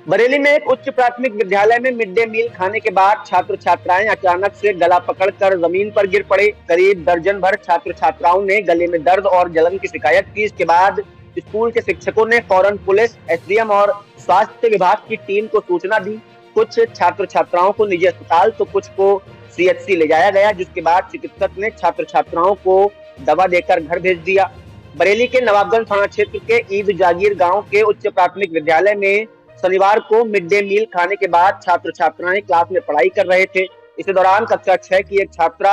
बरेली में एक उच्च प्राथमिक विद्यालय में मिड डे मील खाने के बाद छात्र छात्राएं अचानक से गला पकड़कर जमीन पर गिर पड़े। करीब दर्जन भर छात्र छात्राओं ने गले में दर्द और जलन की शिकायत की। इसके बाद स्कूल के शिक्षकों ने फौरन पुलिस, एसडीएम और स्वास्थ्य विभाग की टीम को सूचना दी। कुछ छात्र छात्राओं को निजी अस्पताल तो कुछ को सीएचसी ले जाया गया, जिसके बाद चिकित्सक ने छात्र छात्राओं को दवा देकर घर भेज दिया। बरेली के नवाबगंज थाना क्षेत्र के ईद जागीर गांव के उच्च प्राथमिक विद्यालय में शनिवार को मिड डे मील खाने के बाद छात्र छात्राएं क्लास में पढ़ाई कर रहे थे। इसी दौरान कक्षा 6 की एक छात्रा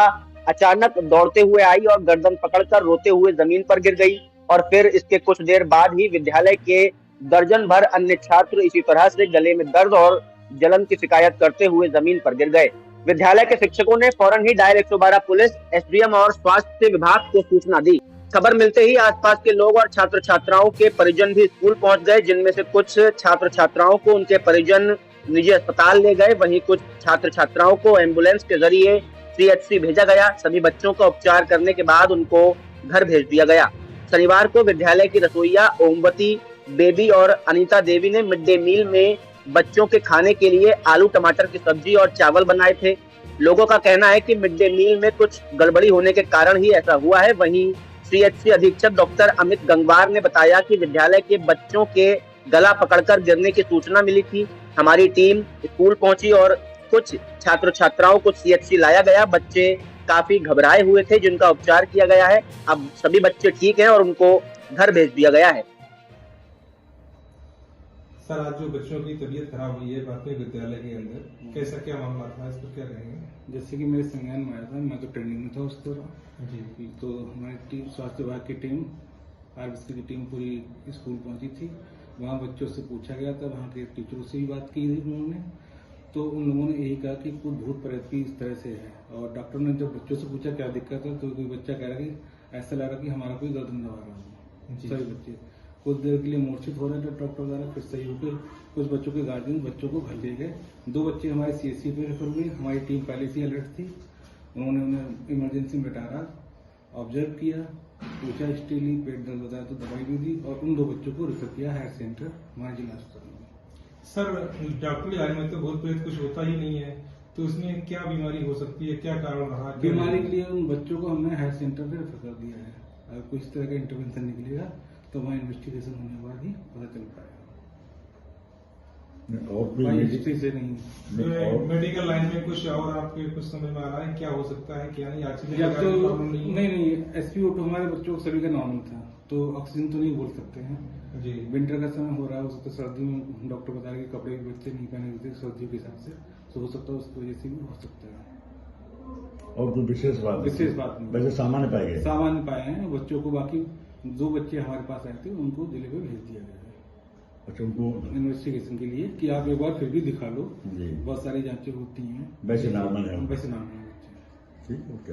अचानक दौड़ते हुए आई और गर्दन पकड़कर रोते हुए जमीन पर गिर गई और फिर इसके कुछ देर बाद ही विद्यालय के दर्जन भर अन्य छात्र इसी तरह से गले में दर्द और जलन की शिकायत करते हुए जमीन पर गिर गए। विद्यालय के शिक्षकों ने फौरन ही डायल 112 पुलिस, एसडीएम और स्वास्थ्य विभाग को सूचना दी। खबर मिलते ही आसपास के लोग और छात्र छात्राओं के परिजन भी स्कूल पहुंच गए, जिनमें से कुछ छात्र छात्राओं को उनके परिजन निजी अस्पताल ले गए, वहीं कुछ छात्र छात्राओं को एम्बुलेंस के जरिए सीएचसी भेजा गया। सभी बच्चों का उपचार करने के बाद उनको घर भेज दिया गया। शनिवार को विद्यालय की रसोइया ओमवती बेबी और अनीता देवी ने मिड डे मील में बच्चों के खाने के लिए आलू टमाटर की सब्जी और चावल बनाए थे। लोगों का कहना है कि मिड डे मील में कुछ गड़बड़ी होने के कारण ही ऐसा हुआ है। वहीं सीएचसी अधीक्षक डॉक्टर अमित गंगवार ने बताया कि विद्यालय के बच्चों के गला पकड़कर गिरने की सूचना मिली थी। हमारी टीम स्कूल पहुंची और कुछ छात्र छात्राओं को सीएचसी लाया गया। बच्चे काफी घबराए हुए थे, जिनका उपचार किया गया है। अब सभी बच्चे ठीक हैं और उनको घर भेज दिया गया है। सर, आज जो बच्चों की तबीयत खराब हुई है प्राथमिक विद्यालय के अंदर, कैसा क्या मामला था, इस पर क्या कहेंगे? जैसे कि मेरे संज्ञान में आया था, मैं तो ट्रेनिंग में था उस दौरान जी। तो हमारी टीम, स्वास्थ्य विभाग की टीम, आरबीसी की टीम पूरी स्कूल पहुंची थी। वहां बच्चों से पूछा गया था, वहां के टीचरों से भी बात की थी उन्होंने। तो उन लोगों ने यही कहा कि कुछ भूत प्रेत की इस तरह से है। और डॉक्टर ने जब बच्चों से पूछा क्या दिक्कत है, तो कोई बच्चा कह रहा कि ऐसा लग रहा कि हमारा कोई गर्दन दबा रहा हो। सभी बच्चे कुछ देर के लिए मूर्छित हो रहे थे डॉक्टर द्वारा, फिर सही होकर कुछ बच्चों के गार्जियन बच्चों को घर ले गए। 2 बच्चे हमारे सीएचसी पे रेफर हुए। हमारी टीम पहले से अलर्ट थी। उन्होंने उन्हें इमरजेंसी में डाला, ऑब्जर्व किया, पूछा हिस्ट्री ली, पेट दर्द बताया तो दवाई भी दी और उन 2 बच्चों को रेफर किया हायर सेंटर हमारे जिला अस्पताल में। सर, डॉक्टरी इलाज में तो भूत प्रेत कुछ होता ही नहीं है, तो उसमें क्या बीमारी हो सकती है, क्या कारण रहा? बीमारी के लिए उन बच्चों को हमने हायर सेंटर पे रेफर कर दिया है। अगर कोई इस तरह का इंटरवेंशन निकलेगा तो वहाँ इन्वेस्टिगेशन होने के बाद ही पता चल पाएगा। और कोई से नहीं मेडिकल लाइन में कुछ और आपके कुछ समझ में आ रहा है क्या हो सकता है, क्या नहीं? तो नहीं, SpO2 हमारे बच्चों को सभी का नॉर्मल था, तो ऑक्सीजन तो नहीं बोल सकते हैं जी। विंटर का समय हो रहा है, हो सकता है सर्दी में डॉक्टर बता रहे कि कपड़े बच्चे नहीं पहने होते सर्दियों के हिसाब से, तो हो सकता है उसकी वजह से भी हो सकता है। और कोई विशेष बात नहीं, वैसे सामान्य पाए गए, सामान्य पाए हैं बच्चों को। बाकी 2 बच्चे हमारे पास आए थे, उनको जिले में भेज दिया गया है। अच्छा, उनको इन्वेस्टिगेशन के लिए कि आप एक बार फिर भी दिखा लो। जी, बहुत सारी जांचें होती हैं, वैसे नॉर्मल है, वैसे नॉर्मल बच्चे। ठीक, ओके।